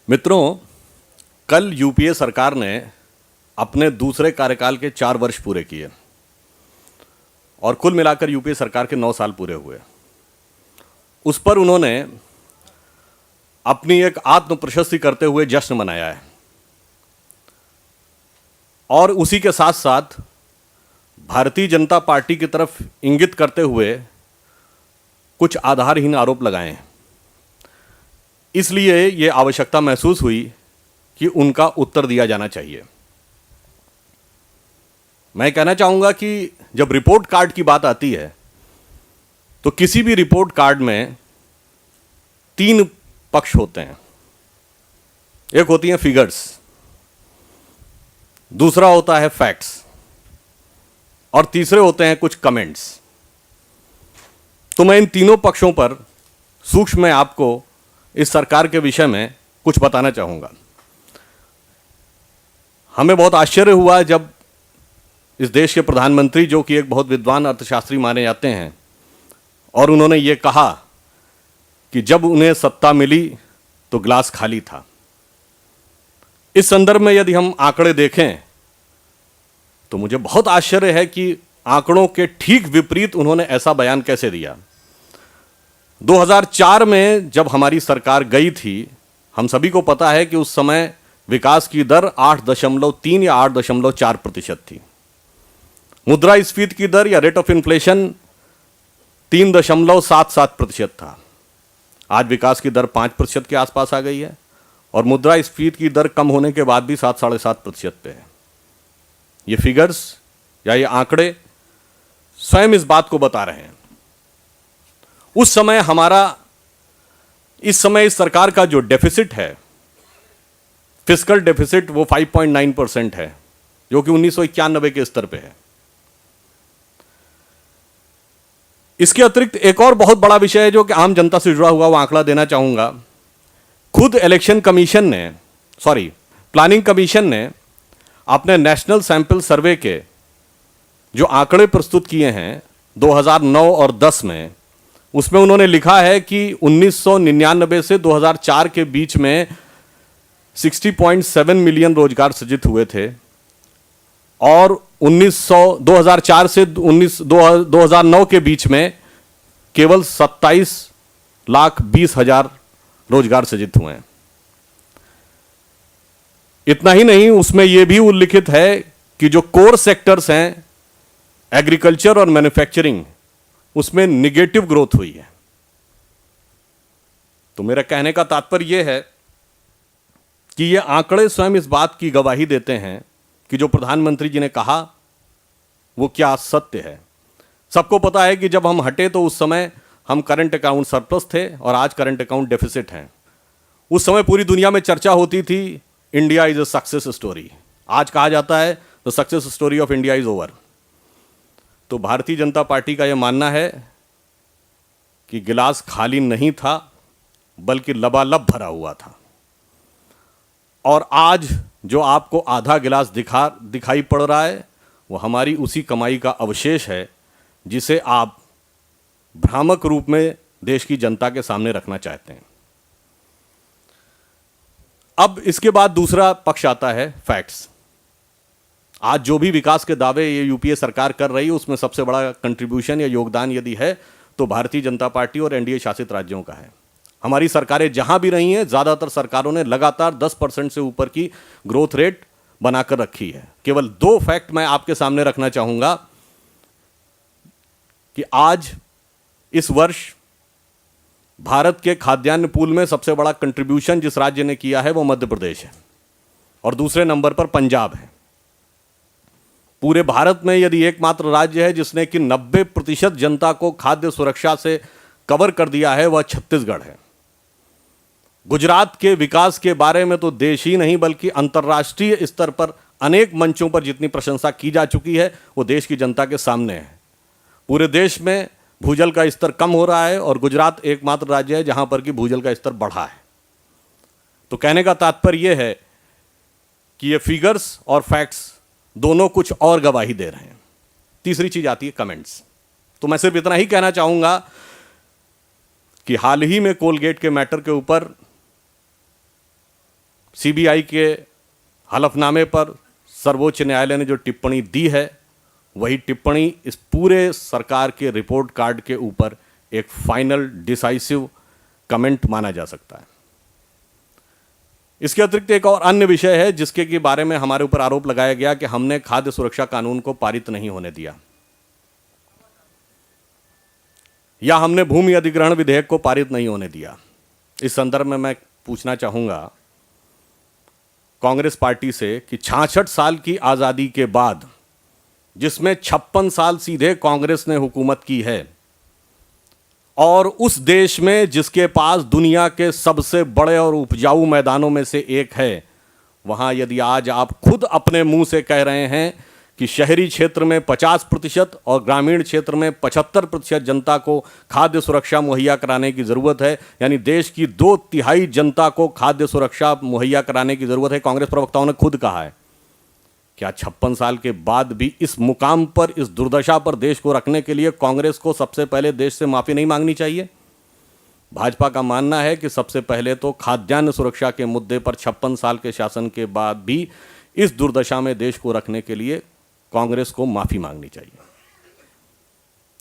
मित्रों, कल यूपीए सरकार ने अपने दूसरे कार्यकाल के 4 वर्ष पूरे किए और कुल मिलाकर यूपीए सरकार के 9 साल पूरे हुए। उस पर उन्होंने अपनी एक आत्म प्रशस्ति करते हुए जश्न मनाया है और उसी के साथ साथ भारतीय जनता पार्टी की तरफ इंगित करते हुए कुछ आधारहीन आरोप लगाए हैं। इसलिए ये आवश्यकता महसूस हुई कि उनका उत्तर दिया जाना चाहिए। मैं कहना चाहूंगा कि जब रिपोर्ट कार्ड की बात आती है तो किसी भी रिपोर्ट कार्ड में 3 पक्ष होते हैं। एक होती हैं फिगर्स, दूसरा होता है फैक्ट्स और तीसरे होते हैं कुछ कमेंट्स। तो मैं इन तीनों पक्षों पर सूक्ष्म में आपको इस सरकार के विषय में कुछ बताना चाहूंगा। हमें बहुत आश्चर्य हुआ जब इस देश के प्रधानमंत्री, जो कि एक बहुत विद्वान अर्थशास्त्री माने जाते हैं, और उन्होंने ये कहा कि जब उन्हें सत्ता मिली तो ग्लास खाली था। इस संदर्भ में यदि हम आंकड़े देखें तो मुझे बहुत आश्चर्य है कि आंकड़ों के ठीक विपरीत उन्होंने ऐसा बयान कैसे दिया। 2004 में जब हमारी सरकार गई थी, हम सभी को पता है कि उस समय विकास की दर 8.3 या 8.4% थी। मुद्रास्फीति की दर या रेट ऑफ इन्फ्लेशन 3.77% था। आज विकास की दर 5% के आसपास आ गई है और मुद्रास्फीति की दर कम होने के बाद भी 7-7.5% पे है। ये फिगर्स या ये आंकड़े स्वयं इस बात को बता रहे हैं। उस समय इस समय इस सरकार का जो डेफिसिट है, फिस्कल डेफिसिट, वो 5.9% है, जो कि 1991 के स्तर पे है। इसके अतिरिक्त एक और बहुत बड़ा विषय है जो कि आम जनता से जुड़ा हुआ, वो आंकड़ा देना चाहूंगा। खुद प्लानिंग कमीशन ने अपने नेशनल सैंपल सर्वे के जो आंकड़े प्रस्तुत किए हैं 2009 और 10 में, उसमें उन्होंने लिखा है कि 1999 से 2004 के बीच में 60.7 मिलियन रोजगार सृजित हुए थे और 2004 से 2009 के बीच में केवल 27,20,000 रोजगार सृजित हुए हैं। इतना ही नहीं, उसमें यह भी उल्लिखित है कि जो कोर सेक्टर्स हैं, एग्रीकल्चर और मैन्युफैक्चरिंग, उसमें निगेटिव ग्रोथ हुई है। तो मेरा कहने का तात्पर्य यह है कि ये आंकड़े स्वयं इस बात की गवाही देते हैं कि जो प्रधानमंत्री जी ने कहा वो क्या सत्य है। सबको पता है कि जब हम हटे तो उस समय हम करंट अकाउंट सरप्लस थे और आज करंट अकाउंट डेफिसिट हैं। उस समय पूरी दुनिया में चर्चा होती थी, India is a success story. आज कहा जाता है the success story of India is over. तो भारतीय जनता पार्टी का यह मानना है कि गिलास खाली नहीं था बल्कि लबालब भरा हुआ था और आज जो आपको आधा गिलास दिखाई पड़ रहा है वो हमारी उसी कमाई का अवशेष है जिसे आप भ्रामक रूप में देश की जनता के सामने रखना चाहते हैं। अब इसके बाद दूसरा पक्ष आता है फैक्ट्स। आज जो भी विकास के दावे ये यूपीए सरकार कर रही है, उसमें सबसे बड़ा कंट्रीब्यूशन या योगदान यदि है तो भारतीय जनता पार्टी और एनडीए शासित राज्यों का है। हमारी सरकारें जहां भी रही हैं, ज़्यादातर सरकारों ने लगातार 10% से ऊपर की ग्रोथ रेट बनाकर रखी है। केवल 2 फैक्ट मैं आपके सामने रखना चाहूंगा कि आज इस वर्ष भारत के खाद्यान्न पूल में सबसे बड़ा कंट्रीब्यूशन जिस राज्य ने किया है वो मध्य प्रदेश है और दूसरे नंबर पर पंजाब है। पूरे भारत में यदि एकमात्र राज्य है जिसने कि 90% जनता को खाद्य सुरक्षा से कवर कर दिया है, वह छत्तीसगढ़ है। गुजरात के विकास के बारे में तो देश ही नहीं बल्कि अंतर्राष्ट्रीय स्तर पर अनेक मंचों पर जितनी प्रशंसा की जा चुकी है वो देश की जनता के सामने है। पूरे देश में भूजल का स्तर कम हो रहा है और गुजरात एकमात्र राज्य है जहां पर कि भूजल का स्तर बढ़ा है। तो कहने का तात्पर्य यह है कि ये फिगर्स और फैक्ट्स दोनों कुछ और गवाही दे रहे हैं। तीसरी चीज आती है कमेंट्स। तो मैं सिर्फ इतना ही कहना चाहूंगा कि हाल ही में कोलगेट के मैटर के ऊपर सीबीआई के हलफनामे पर सर्वोच्च न्यायालय ने जो टिप्पणी दी है, वही टिप्पणी इस पूरे सरकार के रिपोर्ट कार्ड के ऊपर एक फाइनल डिसाइसिव कमेंट माना जा सकता है। इसके अतिरिक्त एक और अन्य विषय है जिसके के बारे में हमारे ऊपर आरोप लगाया गया कि हमने खाद्य सुरक्षा कानून को पारित नहीं होने दिया, या हमने भूमि अधिग्रहण विधेयक को पारित नहीं होने दिया। इस संदर्भ में मैं पूछना चाहूंगा कांग्रेस पार्टी से कि 66 साल की आजादी के बाद, जिसमें 56 साल सीधे कांग्रेस ने हुकूमत की है, और उस देश में जिसके पास दुनिया के सबसे बड़े और उपजाऊ मैदानों में से एक है, वहां यदि आज आप खुद अपने मुंह से कह रहे हैं कि शहरी क्षेत्र में 50% और ग्रामीण क्षेत्र में 75% जनता को खाद्य सुरक्षा मुहैया कराने की ज़रूरत है, यानी देश की 2/3 जनता को खाद्य सुरक्षा मुहैया कराने की ज़रूरत है, कांग्रेस प्रवक्ताओं ने खुद कहा है, क्या 56 साल के बाद भी इस मुकाम पर, इस दुर्दशा पर देश को रखने के लिए कांग्रेस को सबसे पहले देश से माफ़ी नहीं मांगनी चाहिए? भाजपा का मानना है कि सबसे पहले तो खाद्यान्न सुरक्षा के मुद्दे पर 56 साल के शासन के बाद भी इस दुर्दशा में देश को रखने के लिए कांग्रेस को माफ़ी मांगनी चाहिए।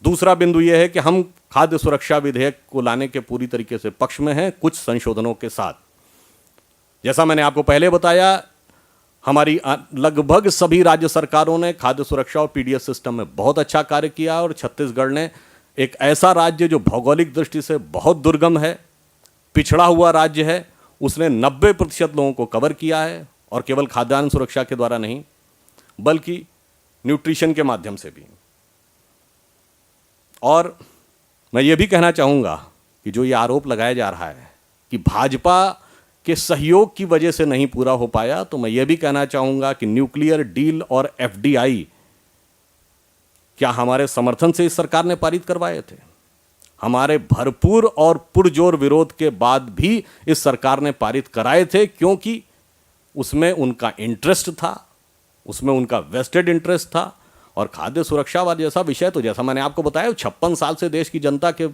दूसरा बिंदु यह है कि हम खाद्य सुरक्षा विधेयक को लाने के पूरी तरीके से पक्ष में हैं, कुछ संशोधनों के साथ। जैसा मैंने आपको पहले बताया, हमारी लगभग सभी राज्य सरकारों ने खाद्य सुरक्षा और पीडीएस सिस्टम में बहुत अच्छा कार्य किया, और छत्तीसगढ़ ने, एक ऐसा राज्य जो भौगोलिक दृष्टि से बहुत दुर्गम है, पिछड़ा हुआ राज्य है, उसने 90% लोगों को कवर किया है, और केवल खाद्यान्न सुरक्षा के द्वारा नहीं बल्कि न्यूट्रिशन के माध्यम से भी। और मैं ये भी कहना चाहूँगा कि जो ये आरोप लगाया जा रहा है कि भाजपा के सहयोग की वजह से नहीं पूरा हो पाया, तो मैं ये भी कहना चाहूँगा कि न्यूक्लियर डील और एफडीआई क्या हमारे समर्थन से इस सरकार ने पारित करवाए थे? हमारे भरपूर और पुरजोर विरोध के बाद भी इस सरकार ने पारित कराए थे, क्योंकि उसमें उनका इंटरेस्ट था, उसमें उनका वेस्टेड इंटरेस्ट था। और खाद्य सुरक्षा वाला जैसा विषय, तो जैसा मैंने आपको बताया, 56 साल से देश की जनता के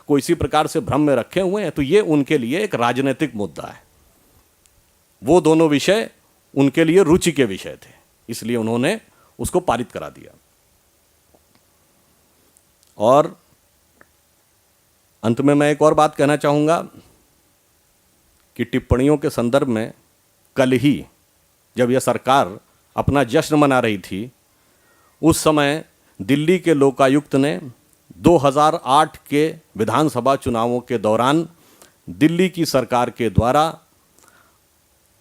को इसी प्रकार से भ्रम में रखे हुए हैं, तो ये उनके लिए एक राजनीतिक मुद्दा है। वो दोनों विषय उनके लिए रुचि के विषय थे, इसलिए उन्होंने उसको पारित करा दिया। और अंत में मैं एक और बात कहना चाहूँगा कि टिप्पणियों के संदर्भ में कल ही जब यह सरकार अपना जश्न मना रही थी, उस समय दिल्ली के लोकायुक्त ने 2008 के विधानसभा चुनावों के दौरान दिल्ली की सरकार के द्वारा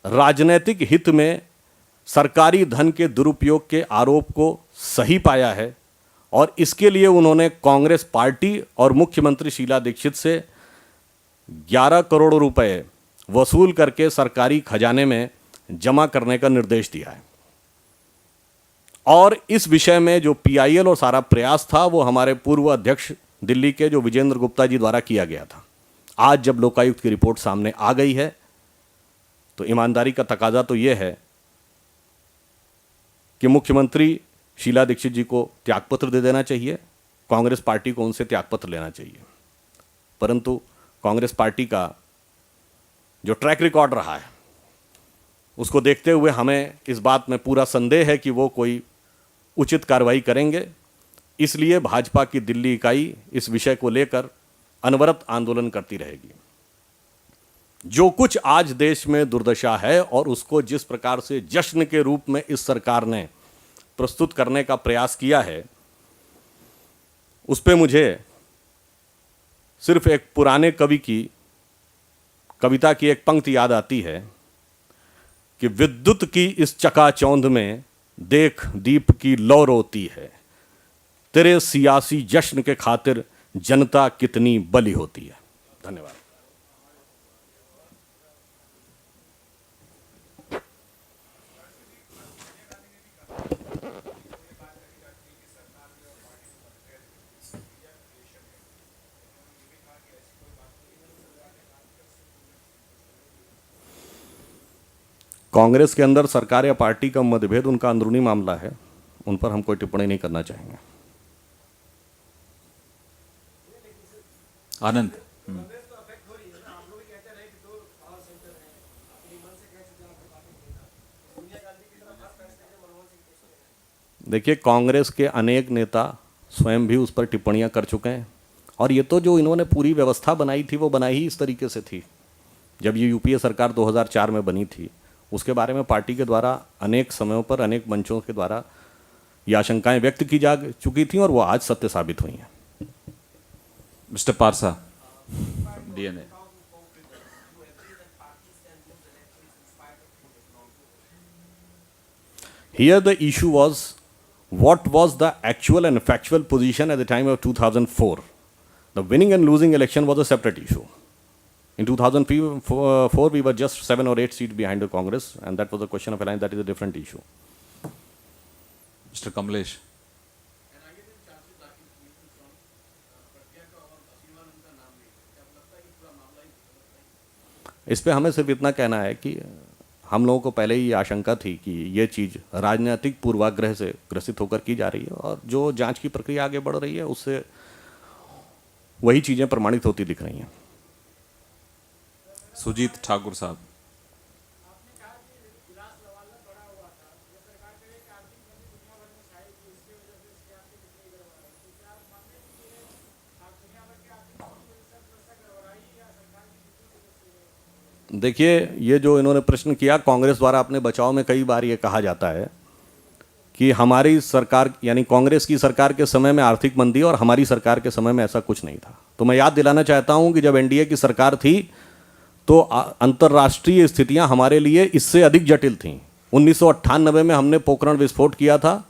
राजनीतिक हित में सरकारी धन के दुरुपयोग के आरोप को सही पाया है, और इसके लिए उन्होंने कांग्रेस पार्टी और मुख्यमंत्री शीला दीक्षित से 11 करोड़ रुपए वसूल करके सरकारी खजाने में जमा करने का निर्देश दिया है। और इस विषय में जो पीआईएल और सारा प्रयास था, वो हमारे पूर्व अध्यक्ष दिल्ली के जो विजेंद्र गुप्ता जी द्वारा किया गया था। आज जब लोकायुक्त की रिपोर्ट सामने आ गई है, तो ईमानदारी का तकाजा तो ये है कि मुख्यमंत्री शीला दीक्षित जी को त्यागपत्र दे देना चाहिए, कांग्रेस पार्टी को उनसे त्यागपत्र लेना चाहिए। परंतु कांग्रेस पार्टी का जो ट्रैक रिकॉर्ड रहा है, उसको देखते हुए हमें इस बात में पूरा संदेह है कि वो कोई उचित कार्रवाई करेंगे। इसलिए भाजपा की दिल्ली इकाई इस विषय को लेकर अनवरत आंदोलन करती रहेगी। जो कुछ आज देश में दुर्दशा है और उसको जिस प्रकार से जश्न के रूप में इस सरकार ने प्रस्तुत करने का प्रयास किया है, उस पे मुझे सिर्फ एक पुराने कवि की कविता की एक पंक्ति याद आती है कि विद्युत की इस चकाचौंध में देख दीप की लौ रोती है, तेरे सियासी जश्न के खातिर जनता कितनी बली होती है। धन्यवाद। कांग्रेस के अंदर सरकार या पार्टी का मतभेद उनका अंदरूनी मामला है, उन पर हम कोई टिप्पणी नहीं करना चाहेंगे। आनंद। देखिए, कांग्रेस के अनेक नेता स्वयं भी उस पर टिप्पणियां कर चुके हैं, और ये तो जो इन्होंने पूरी व्यवस्था बनाई थी वो बनाई ही इस तरीके से थी। जब ये यूपीए सरकार 2004 में बनी थी, उसके बारे में पार्टी के द्वारा अनेक समयों पर अनेक मंचों के द्वारा ये आशंकाएं व्यक्त की जा चुकी थी और वो आज सत्य साबित हुई हैं। Mister Parsa, DNA. Here the issue was what was the actual and factual position at the time of 2004. The winning and losing election was a separate issue. In 2004 we were just 7 or 8 seats behind the Congress, and that was a question of alliance. That is a different issue. Mister Kamlesh. इस पे हमें सिर्फ इतना कहना है कि हम लोगों को पहले ही आशंका थी कि ये चीज़ राजनीतिक पूर्वाग्रह से ग्रसित होकर की जा रही है, और जो जांच की प्रक्रिया आगे बढ़ रही है उससे वही चीज़ें प्रमाणित होती दिख रही हैं। सुजीत ठाकुर साहब। देखिए, ये जो इन्होंने प्रश्न किया, कांग्रेस द्वारा अपने बचाव में कई बार ये कहा जाता है कि हमारी सरकार यानी कांग्रेस की सरकार के समय में आर्थिक मंदी और हमारी सरकार के समय में ऐसा कुछ नहीं था। तो मैं याद दिलाना चाहता हूं कि जब एनडीए की सरकार थी तो अंतर्राष्ट्रीय स्थितियां हमारे लिए इससे अधिक जटिल थीं। 1998 में हमने पोखरण विस्फोट किया था,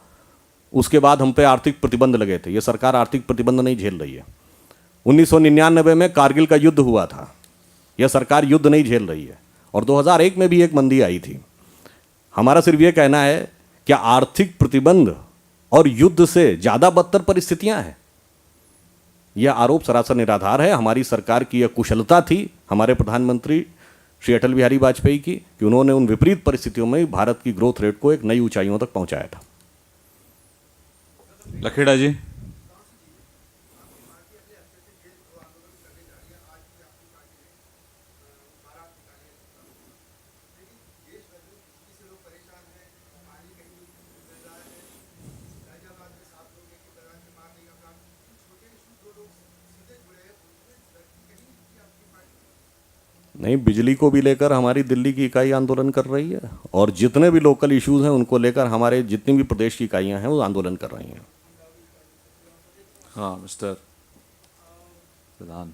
उसके बाद हम पे आर्थिक प्रतिबंध लगे थे। ये सरकार आर्थिक प्रतिबंध नहीं झेल रही है। 1999 में कारगिल का युद्ध हुआ था, यह सरकार युद्ध नहीं झेल रही है। और 2001 में भी एक मंदी आई थी। हमारा सिर्फ ये कहना है, क्या आर्थिक प्रतिबंध और युद्ध से ज़्यादा बदतर परिस्थितियां हैं? यह आरोप सरासर निराधार है। हमारी सरकार की यह कुशलता थी, हमारे प्रधानमंत्री श्री अटल बिहारी वाजपेयी की, कि उन्होंने उन विपरीत परिस्थितियों में भारत की ग्रोथ रेट को एक नई ऊंचाइयों तक पहुंचाया था। लखेड़ा जी। नहीं, बिजली को भी लेकर हमारी दिल्ली की इकाई आंदोलन कर रही है, और जितने भी लोकल इश्यूज हैं उनको लेकर हमारे जितनी भी प्रदेश की इकाइयां हैं वो आंदोलन कर रही हैं। हाँ, मिस्टर प्रधान।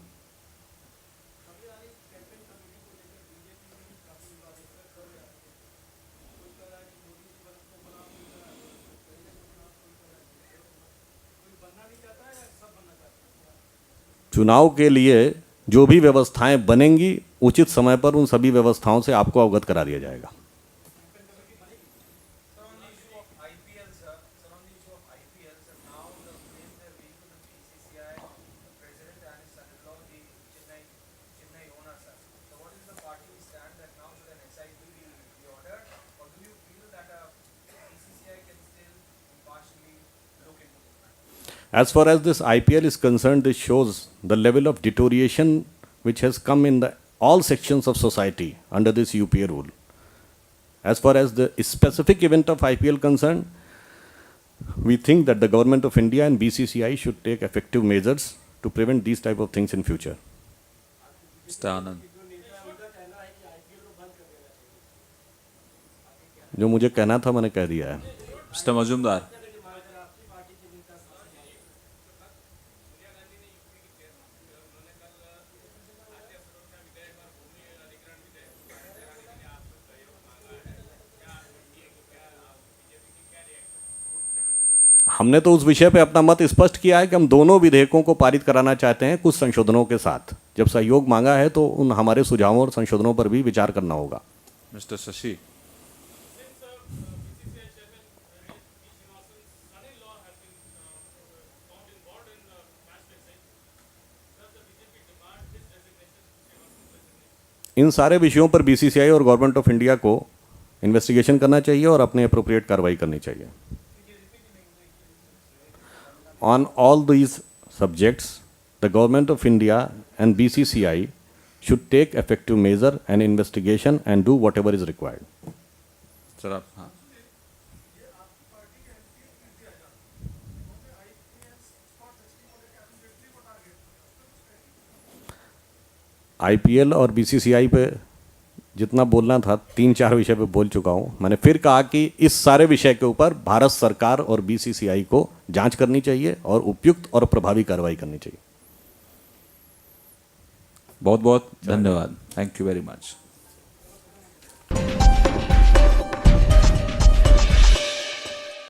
चुनाव के लिए जो भी व्यवस्थाएं बनेंगी, उचित समय पर उन सभी व्यवस्थाओं से आपको अवगत करा दिया जाएगा। As far as this IPL is concerned, this shows the level of deterioration which has come in the all sections of society under this UPA rule. As far as the specific event of IPL concerned, we think that the government of India and BCCI should take effective measures to prevent these type of things in future. Mister Anand. जो मुझे कहना था मैंने कह दिया है। Mister Majumdar. हमने तो उस विषय पे अपना मत स्पष्ट किया है कि हम दोनों विधेयकों को पारित कराना चाहते हैं, कुछ संशोधनों के साथ। जब सहयोग मांगा है तो उन हमारे सुझावों और संशोधनों पर भी विचार करना होगा। मिस्टर शशि। इन सारे विषयों पर बीसीसीआई और गवर्नमेंट ऑफ इंडिया को इन्वेस्टिगेशन करना चाहिए और अपने अप्रोप्रिएट कार्रवाई करनी चाहिए। On all these subjects, the government of India and BCCI should take effective measure and investigation and do whatever is required. Sir आप। हाँ। आईपीएल और बीसीसीआई पे जितना बोलना था 3-4 विषय पे बोल चुका हूँ। मैंने फिर कहा कि इस सारे विषय के ऊपर भारत सरकार और बीसीसीआई को जांच करनी चाहिए और उपयुक्त और प्रभावी कार्रवाई करनी चाहिए। बहुत बहुत धन्यवाद। Thank you very much.